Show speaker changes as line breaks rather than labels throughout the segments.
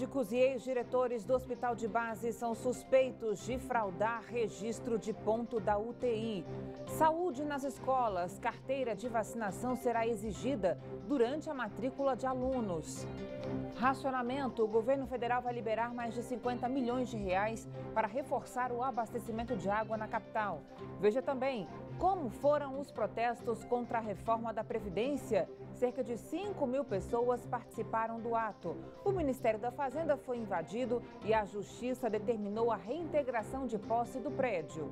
Médicos e ex-diretores do Hospital de Base são suspeitos de fraudar registro de ponto da UTI. Saúde nas escolas. Carteira de vacinação será exigida durante a matrícula de alunos. Racionamento. O governo federal vai liberar mais de 50 milhões de reais para reforçar o abastecimento de água na capital. Veja também como foram os protestos contra a reforma da Previdência. Cerca de 5 mil pessoas participaram do ato. O Ministério da Fazenda foi invadido e a Justiça determinou a reintegração de posse do prédio.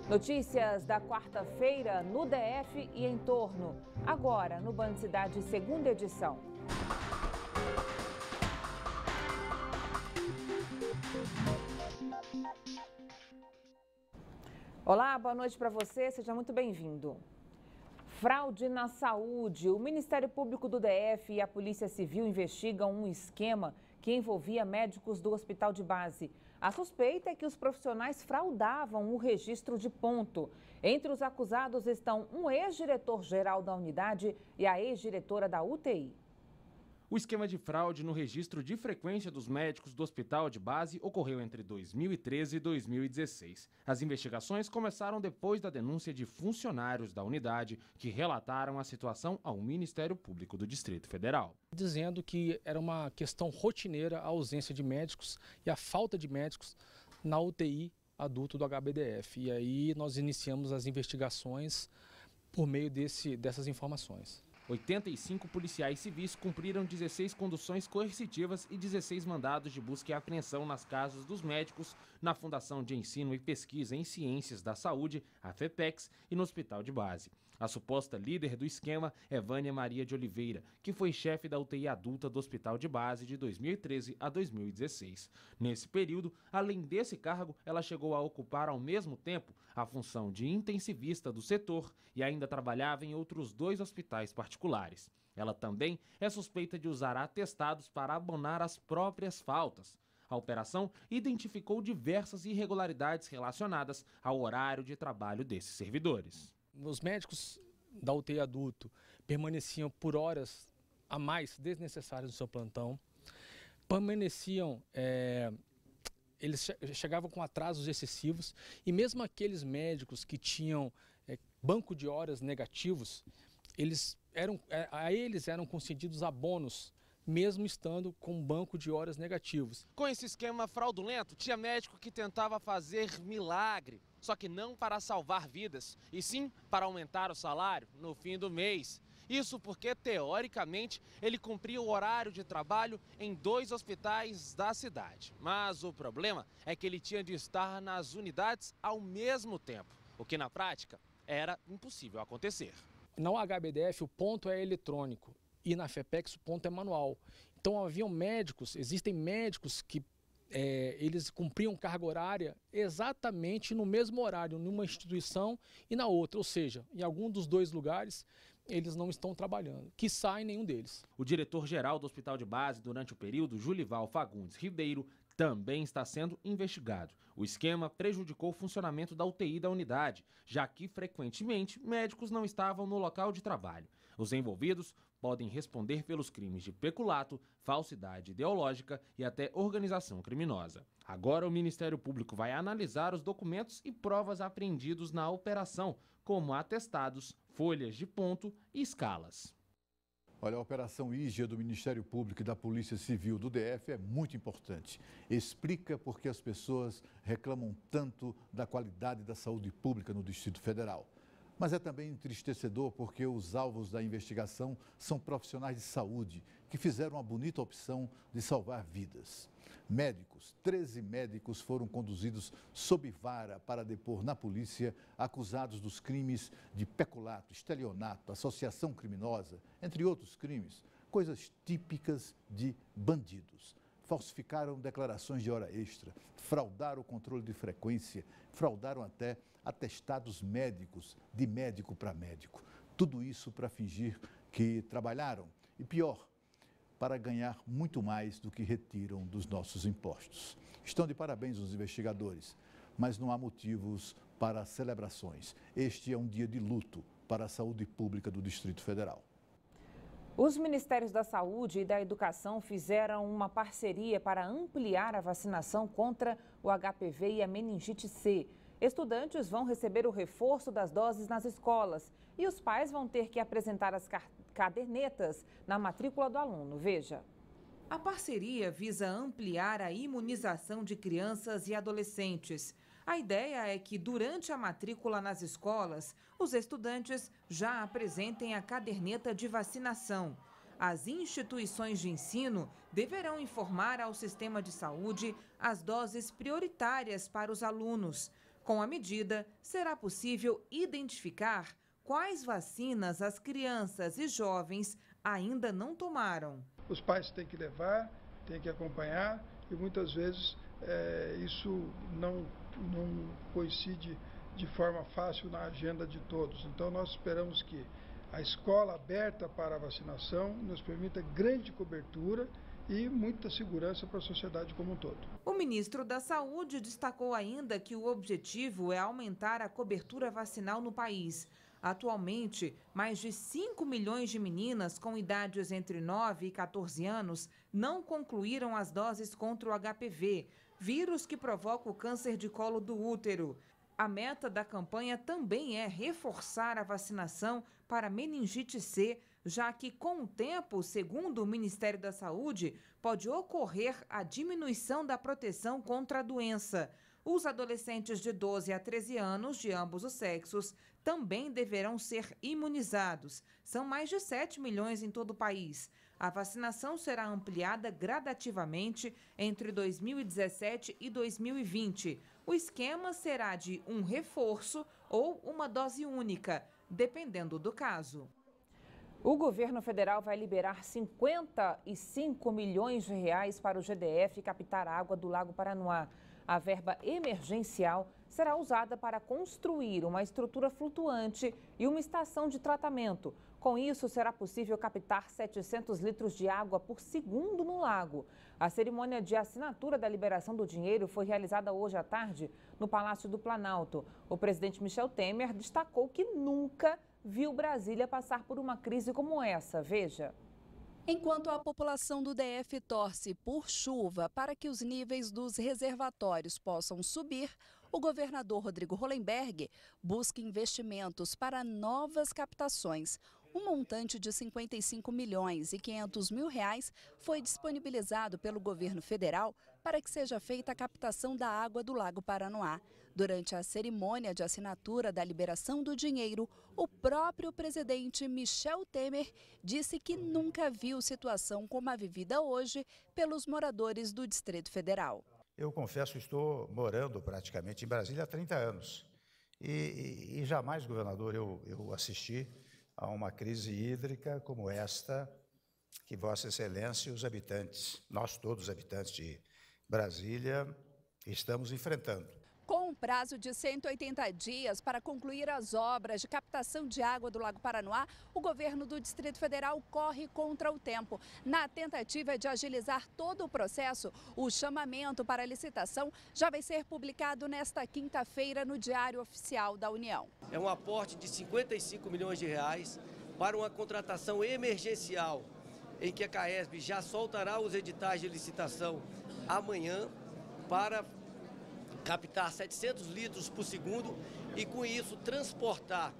Notícias da quarta-feira no DF e em torno. Agora, no Band Cidade, segunda edição. Olá, boa noite para você, seja muito bem-vindo. Fraude na saúde. O Ministério Público do DF e a Polícia Civil investigam um esquema que envolvia médicos do Hospital de Base. A suspeita é que os profissionais fraudavam o registro de ponto. Entre os acusados estão um ex-diretor-geral da unidade e a ex-diretora da UTI.
O esquema de fraude no registro de frequência dos médicos do Hospital de Base ocorreu entre 2013 e 2016. As investigações começaram depois da denúncia de funcionários da unidade que relataram a situação ao Ministério Público do Distrito Federal.
Dizendo que era uma questão rotineira a ausência de médicos e a falta de médicos na UTI adulto do HBDF. E aí nós iniciamos as investigações por meio dessas informações.
85 policiais civis cumpriram 16 conduções coercitivas e 16 mandados de busca e apreensão nas casas dos médicos, na Fundação de Ensino e Pesquisa em Ciências da Saúde, a FEPEX, e no Hospital de Base. A suposta líder do esquema é Vânia Maria de Oliveira, que foi chefe da UTI adulta do Hospital de Base de 2013 a 2016. Nesse período, além desse cargo, ela chegou a ocupar ao mesmo tempo a função de intensivista do setor e ainda trabalhava em outros 2 hospitais particulares. Ela também é suspeita de usar atestados para abonar as próprias faltas. A operação identificou diversas irregularidades relacionadas ao horário de trabalho desses servidores.
Os médicos da UTI adulto permaneciam por horas a mais desnecessárias no seu plantão, eles chegavam com atrasos excessivos e mesmo aqueles médicos que tinham banco de horas negativos, a eles eram concedidos abonos, mesmo estando com banco de horas negativos.
Com esse esquema fraudulento, tinha médico que tentava fazer milagre, só que não para salvar vidas, e sim para aumentar o salário no fim do mês. Isso porque, teoricamente, ele cumpria o horário de trabalho em 2 hospitais da cidade. Mas o problema é que ele tinha de estar nas unidades ao mesmo tempo, o que na prática era impossível acontecer.
Na HBDF o ponto é eletrônico e na FEPEX o ponto é manual. Então existem médicos que eles cumpriam carga horária exatamente no mesmo horário, numa instituição e na outra, ou seja, em algum dos 2 lugares eles não estão trabalhando, quiçá em nenhum deles.
O diretor-geral do Hospital de Base durante o período, Julival Fagundes Ribeiro, também está sendo investigado. O esquema prejudicou o funcionamento da UTI da unidade, já que frequentemente médicos não estavam no local de trabalho. Os envolvidos podem responder pelos crimes de peculato, falsidade ideológica e até organização criminosa. Agora o Ministério Público vai analisar os documentos e provas apreendidos na operação, como atestados, folhas de ponto e escalas.
Olha, a Operação Ígia do Ministério Público e da Polícia Civil do DF é muito importante. Explica por que as pessoas reclamam tanto da qualidade da saúde pública no Distrito Federal. Mas é também entristecedor porque os alvos da investigação são profissionais de saúde que fizeram a bonita opção de salvar vidas. Médicos, 13 médicos foram conduzidos sob vara para depor na polícia, acusados dos crimes de peculato, estelionato, associação criminosa, entre outros crimes, coisas típicas de bandidos. Falsificaram declarações de hora extra, fraudaram o controle de frequência, fraudaram até atestados médicos, de médico para médico. Tudo isso para fingir que trabalharam e, pior, para ganhar muito mais do que retiram dos nossos impostos. Estão de parabéns os investigadores, mas não há motivos para celebrações. Este é um dia de luto para a saúde pública do Distrito Federal.
Os Ministérios da Saúde e da Educação fizeram uma parceria para ampliar a vacinação contra o HPV e a meningite C. Estudantes vão receber o reforço das doses nas escolas e os pais vão ter que apresentar as cadernetas na matrícula do aluno. Veja. A parceria visa ampliar a imunização de crianças e adolescentes. A ideia é que, durante a matrícula nas escolas, os estudantes já apresentem a caderneta de vacinação. As instituições de ensino deverão informar ao sistema de saúde as doses prioritárias para os alunos. Com a medida, será possível identificar quais vacinas as crianças e jovens ainda não tomaram.
Os pais têm que levar, têm que acompanhar e muitas vezes isso não coincide de forma fácil na agenda de todos. Então nós esperamos que a escola aberta para a vacinação nos permita grande cobertura e muita segurança para a sociedade como um todo.
O ministro da Saúde destacou ainda que o objetivo é aumentar a cobertura vacinal no país. Atualmente, mais de 5 milhões de meninas com idades entre 9 e 14 anos não concluíram as doses contra o HPV, vírus que provoca o câncer de colo do útero. A meta da campanha também é reforçar a vacinação para meningite C, já que, com o tempo, segundo o Ministério da Saúde, pode ocorrer a diminuição da proteção contra a doença. Os adolescentes de 12 a 13 anos, de ambos os sexos, também deverão ser imunizados. São mais de 7 milhões em todo o país. A vacinação será ampliada gradativamente entre 2017 e 2020. O esquema será de um reforço ou uma dose única, dependendo do caso. O governo federal vai liberar 55 milhões de reais para o GDF captar água do Lago Paranoá. A verba emergencial será usada para construir uma estrutura flutuante e uma estação de tratamento. Com isso, será possível captar 700 litros de água por segundo no lago. A cerimônia de assinatura da liberação do dinheiro foi realizada hoje à tarde no Palácio do Planalto. O presidente Michel Temer destacou que nunca viu Brasília passar por uma crise como essa. Veja.
Enquanto a população do DF torce por chuva para que os níveis dos reservatórios possam subir, o governador Rodrigo Hollenberg busca investimentos para novas captações. Um montante de 55 milhões e 500 mil reais foi disponibilizado pelo governo federal para que seja feita a captação da água do Lago Paranoá. Durante a cerimônia de assinatura da liberação do dinheiro, o próprio presidente Michel Temer disse que nunca viu situação como a vivida hoje pelos moradores do Distrito Federal.
Eu confesso que estou morando praticamente em Brasília há 30 anos e jamais, governador, eu assisti a uma crise hídrica como esta que Vossa Excelência e os habitantes, nós todos os habitantes de Brasília, estamos enfrentando.
Com um prazo de 180 dias para concluir as obras de captação de água do Lago Paranoá, o governo do Distrito Federal corre contra o tempo. Na tentativa de agilizar todo o processo, o chamamento para a licitação já vai ser publicado nesta quinta-feira no Diário Oficial da União.
É um aporte de 55 milhões de reais para uma contratação emergencial, em que a CAESB já soltará os editais de licitação amanhã para captar 700 litros por segundo e, com isso, transportar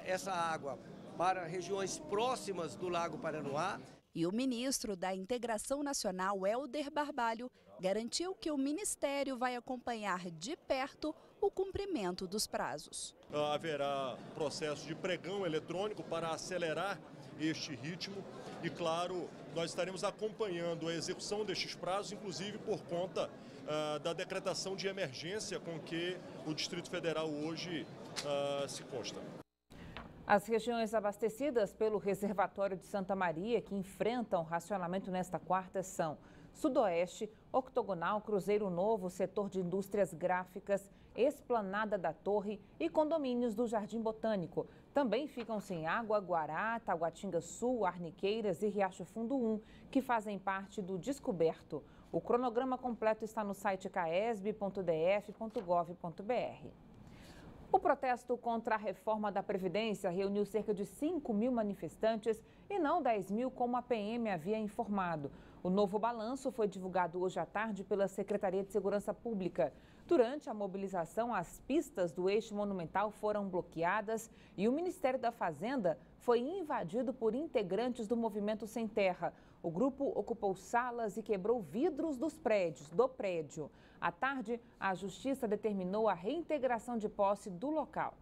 essa água para regiões próximas do Lago Paranoá.
E o ministro da Integração Nacional, Helder Barbalho, garantiu que o Ministério vai acompanhar de perto o cumprimento dos prazos.
Haverá processo de pregão eletrônico para acelerar este ritmo e, claro, nós estaremos acompanhando a execução destes prazos, inclusive por conta da decretação de emergência com que o Distrito Federal hoje se consta.
As regiões abastecidas pelo reservatório de Santa Maria, que enfrentam racionamento nesta quarta, são Sudoeste, Octogonal, Cruzeiro Novo, setor de indústrias gráficas, Esplanada da Torre e condomínios do Jardim Botânico. Também ficam sem água Guará, Taguatinga Sul, Arniqueiras e Riacho Fundo 1, que fazem parte do Descoberto. O cronograma completo está no site caesb.df.gov.br. O protesto contra a reforma da Previdência reuniu cerca de 5 mil manifestantes e não 10 mil, como a PM havia informado. O novo balanço foi divulgado hoje à tarde pela Secretaria de Segurança Pública. Durante a mobilização, as pistas do eixo monumental foram bloqueadas e o Ministério da Fazenda foi invadido por integrantes do Movimento Sem Terra. O grupo ocupou salas e quebrou vidros do prédio. À tarde, a Justiça determinou a reintegração de posse do local.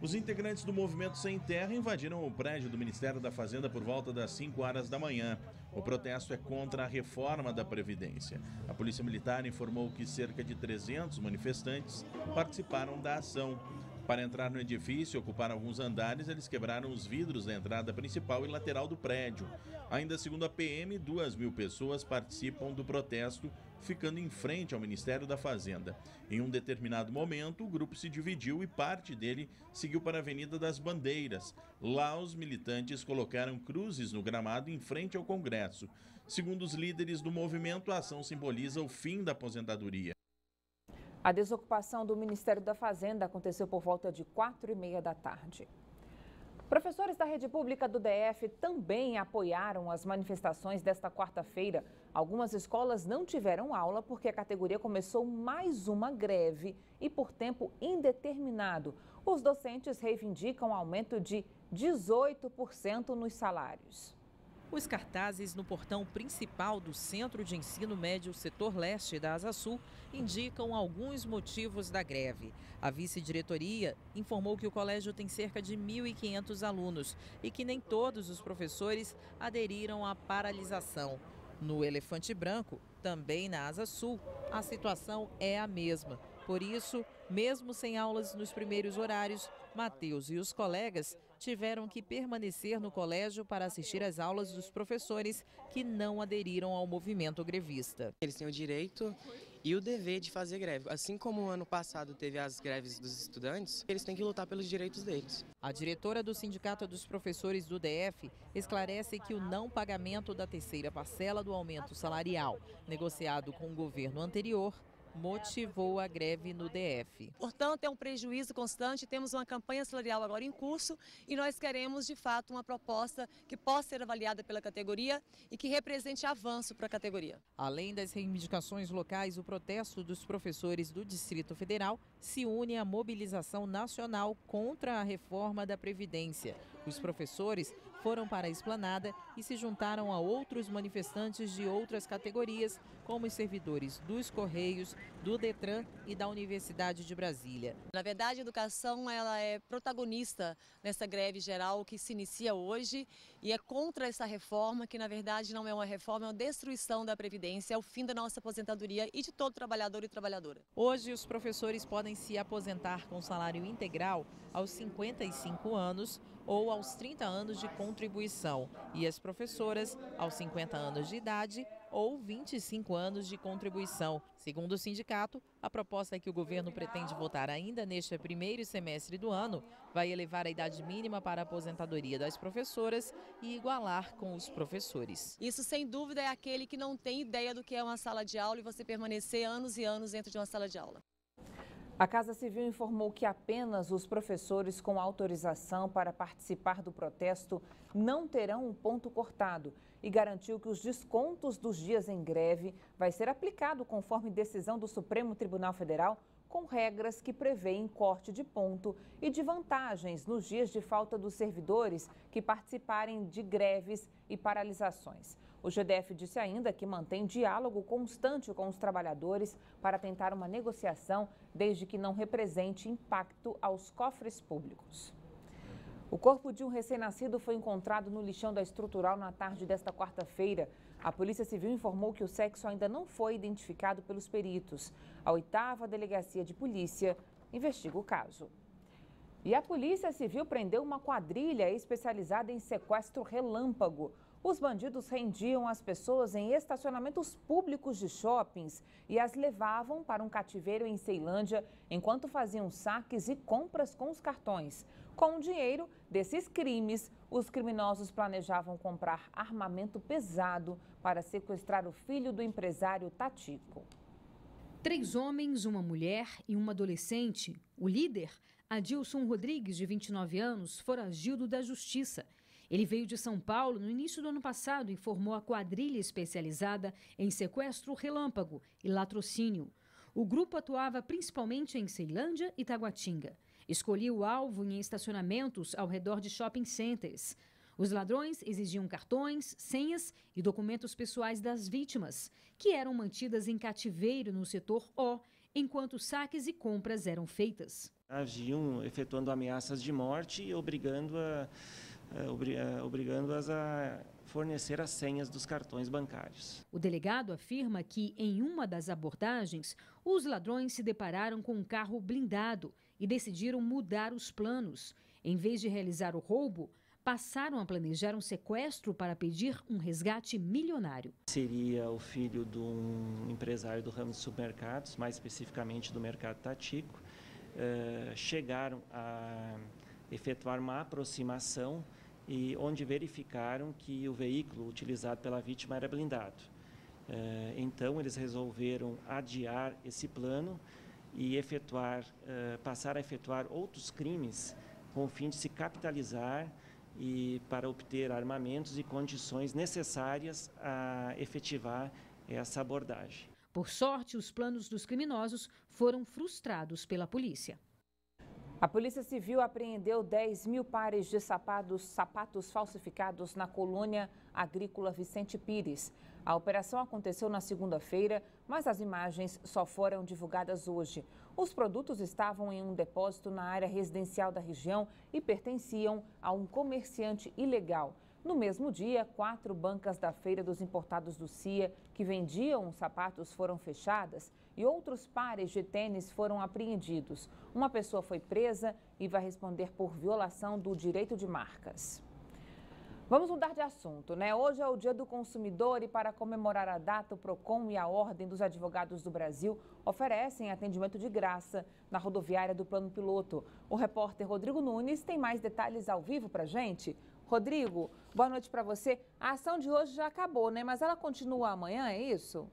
Os integrantes do Movimento Sem Terra invadiram o prédio do Ministério da Fazenda por volta das 5 horas da manhã. O protesto é contra a reforma da Previdência. A Polícia Militar informou que cerca de 300 manifestantes participaram da ação. Para entrar no edifício e ocupar alguns andares, eles quebraram os vidros da entrada principal e lateral do prédio. Ainda segundo a PM, 2 mil pessoas participam do protesto, ficando em frente ao Ministério da Fazenda. Em um determinado momento, o grupo se dividiu e parte dele seguiu para a Avenida das Bandeiras. Lá, os militantes colocaram cruzes no gramado em frente ao Congresso. Segundo os líderes do movimento, a ação simboliza o fim da aposentadoria.
A desocupação do Ministério da Fazenda aconteceu por volta de 4h30 da tarde. Professores da rede pública do DF também apoiaram as manifestações desta quarta-feira. Algumas escolas não tiveram aula porque a categoria começou mais uma greve e por tempo indeterminado. Os docentes reivindicam aumento de 18% nos salários.
Os cartazes no portão principal do Centro de Ensino Médio Setor Leste da Asa Sul indicam alguns motivos da greve. A vice-diretoria informou que o colégio tem cerca de 1.500 alunos e que nem todos os professores aderiram à paralisação. No Elefante Branco, também na Asa Sul, a situação é a mesma. Por isso, mesmo sem aulas nos primeiros horários, Matheus e os colegas tiveram que permanecer no colégio para assistir às aulas dos professores que não aderiram ao movimento grevista.
Eles têm o direito e o dever de fazer greve. Assim como o ano passado teve as greves dos estudantes, eles têm que lutar pelos direitos deles.
A diretora do Sindicato dos Professores do DF esclarece que o não pagamento da terceira parcela do aumento salarial, negociado com o governo anterior, motivou a greve no DF.
Portanto, é um prejuízo constante, temos uma campanha salarial agora em curso e nós queremos, de fato, uma proposta que possa ser avaliada pela categoria e que represente avanço para a categoria.
Além das reivindicações locais, o protesto dos professores do Distrito Federal se une à mobilização nacional contra a reforma da Previdência. Os professores foram para a esplanada e se juntaram a outros manifestantes de outras categorias, como os servidores dos Correios, do Detran e da Universidade de Brasília.
Na verdade, a educação ela é protagonista nessa greve geral que se inicia hoje e é contra essa reforma, que na verdade não é uma reforma, é uma destruição da Previdência, é o fim da nossa aposentadoria e de todo trabalhador e trabalhadora.
Hoje, os professores podem se aposentar com salário integral aos 55 anos ou aos 30 anos de contribuição e as professoras aos 50 anos de idade ou 25 anos de contribuição. Segundo o sindicato, a proposta que o governo pretende votar ainda neste primeiro semestre do ano vai elevar a idade mínima para a aposentadoria das professoras e igualar com os professores.
Isso, sem dúvida, é aquele que não tem ideia do que é uma sala de aula e você permanecer anos e anos dentro de uma sala de aula.
A Casa Civil informou que apenas os professores com autorização para participar do protesto não terão um ponto cortado e garantiu que os descontos dos dias em greve vai ser aplicado conforme decisão do Supremo Tribunal Federal, com regras que prevêem corte de ponto e de vantagens nos dias de falta dos servidores que participarem de greves e paralisações. O GDF disse ainda que mantém diálogo constante com os trabalhadores para tentar uma negociação, desde que não represente impacto aos cofres públicos. O corpo de um recém-nascido foi encontrado no lixão da Estrutural na tarde desta quarta-feira. A Polícia Civil informou que o sexo ainda não foi identificado pelos peritos. A 8ª Delegacia de Polícia investiga o caso. E a Polícia Civil prendeu uma quadrilha especializada em sequestro relâmpago. Os bandidos rendiam as pessoas em estacionamentos públicos de shoppings e as levavam para um cativeiro em Ceilândia enquanto faziam saques e compras com os cartões. Com o dinheiro desses crimes, os criminosos planejavam comprar armamento pesado para sequestrar o filho do empresário Tatico.
3 homens, uma mulher e um adolescente. O líder Adilson Rodrigues, de 29 anos, foragido da Justiça. Ele veio de São Paulo no início do ano passado e formou a quadrilha especializada em sequestro relâmpago e latrocínio. O grupo atuava principalmente em Ceilândia e Taguatinga. Escolhia o alvo em estacionamentos ao redor de shopping centers. Os ladrões exigiam cartões, senhas e documentos pessoais das vítimas, que eram mantidas em cativeiro no setor O, enquanto saques e compras eram feitas.
Haviam efetuando ameaças de morte e obrigando-as a fornecer as senhas dos cartões bancários.
O delegado afirma que, em uma das abordagens, os ladrões se depararam com um carro blindado e decidiram mudar os planos. Em vez de realizar o roubo, passaram a planejar um sequestro para pedir um resgate milionário.
Seria o filho de um empresário do ramo de supermercados, mais especificamente do mercado Tatico. Chegaram a efetuar uma aproximação e onde verificaram que o veículo utilizado pela vítima era blindado. Então eles resolveram adiar esse plano e passar a efetuar outros crimes com o fim de se capitalizar e para obter armamentos e condições necessárias a efetivar essa abordagem.
Por sorte, os planos dos criminosos foram frustrados pela polícia.
A Polícia Civil apreendeu 10 mil pares de sapatos falsificados na colônia agrícola Vicente Pires. A operação aconteceu na segunda-feira, mas as imagens só foram divulgadas hoje. Os produtos estavam em um depósito na área residencial da região e pertenciam a um comerciante ilegal. No mesmo dia, 4 bancas da Feira dos Importados do CIA que vendiam os sapatos foram fechadas e outros pares de tênis foram apreendidos. Uma pessoa foi presa e vai responder por violação do direito de marcas. Vamos mudar de assunto, né? Hoje é o Dia do Consumidor e para comemorar a data, o PROCON e a Ordem dos Advogados do Brasil oferecem atendimento de graça na rodoviária do Plano Piloto. O repórter Rodrigo Nunes tem mais detalhes ao vivo pra gente. Rodrigo, boa noite para você. A ação de hoje já acabou, né? Mas ela continua amanhã, é isso?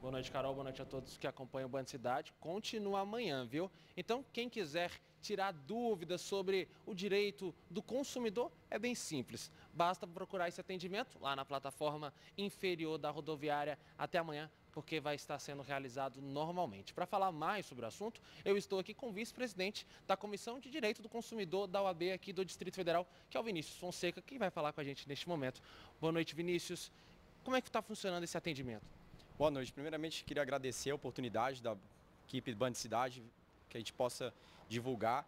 Boa noite, Carol. Boa noite a todos que acompanham o Band Cidade. Continua amanhã, viu? Então, quem quiser tirar dúvidas sobre o direito do consumidor, é bem simples. Basta procurar esse atendimento lá na plataforma inferior da rodoviária até amanhã, porque vai estar sendo realizado normalmente. Para falar mais sobre o assunto, eu estou aqui com o vice-presidente da Comissão de Direito do Consumidor da OAB aqui do Distrito Federal, que é o Vinícius Fonseca, que vai falar com a gente neste momento. Boa noite, Vinícius. Como é que está funcionando esse atendimento?
Boa noite. Primeiramente, queria agradecer a oportunidade da equipe Band Cidade, que a gente possa divulgar.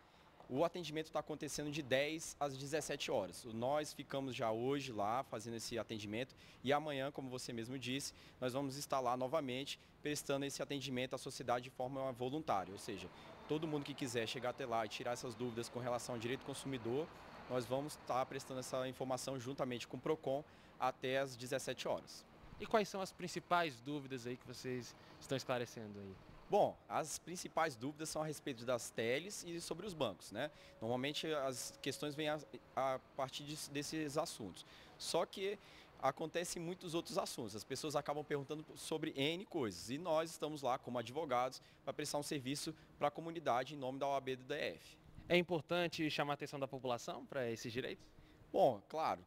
O atendimento está acontecendo de 10 às 17 horas. Nós ficamos já hoje lá fazendo esse atendimento e amanhã, como você mesmo disse, nós vamos estar lá novamente prestando esse atendimento à sociedade de forma voluntária. Ou seja, todo mundo que quiser chegar até lá e tirar essas dúvidas com relação ao direito do consumidor, nós vamos estar prestando essa informação juntamente com o PROCON até às 17 horas.
E quais são as principais dúvidas aí que vocês estão esclarecendo aí?
Bom, as principais dúvidas são a respeito das teles e sobre os bancos, né? Normalmente as questões vêm a partir desses assuntos. Só que acontecem muitos outros assuntos. As pessoas acabam perguntando sobre N coisas. E nós estamos lá como advogados para prestar um serviço para a comunidade em nome da OAB do DF.
É importante chamar a atenção da população para esses direitos?
Bom, claro.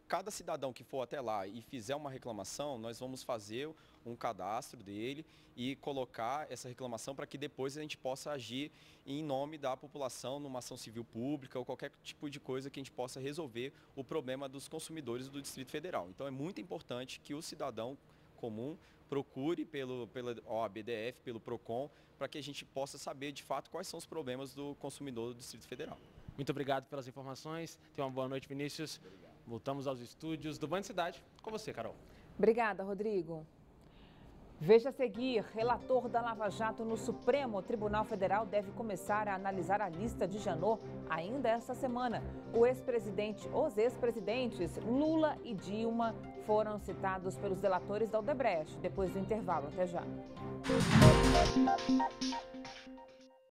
Cada cidadão que for até lá e fizer uma reclamação, nós vamos fazer um cadastro dele e colocar essa reclamação para que depois a gente possa agir em nome da população numa ação civil pública ou qualquer tipo de coisa que a gente possa resolver o problema dos consumidores do Distrito Federal. Então é muito importante que o cidadão comum procure pela OABDF, pelo PROCON, para que a gente possa saber de fato quais são os problemas do consumidor do Distrito Federal.
Muito obrigado pelas informações. Tenha uma boa noite, Vinícius. Voltamos aos estúdios do Band Cidade. Com você, Carol.
Obrigada, Rodrigo. Veja a seguir, relator da Lava Jato no Supremo Tribunal Federal deve começar a analisar a lista de Janot ainda esta semana. Os ex-presidentes Lula e Dilma foram citados pelos delatores da Odebrecht. Depois do intervalo, até já.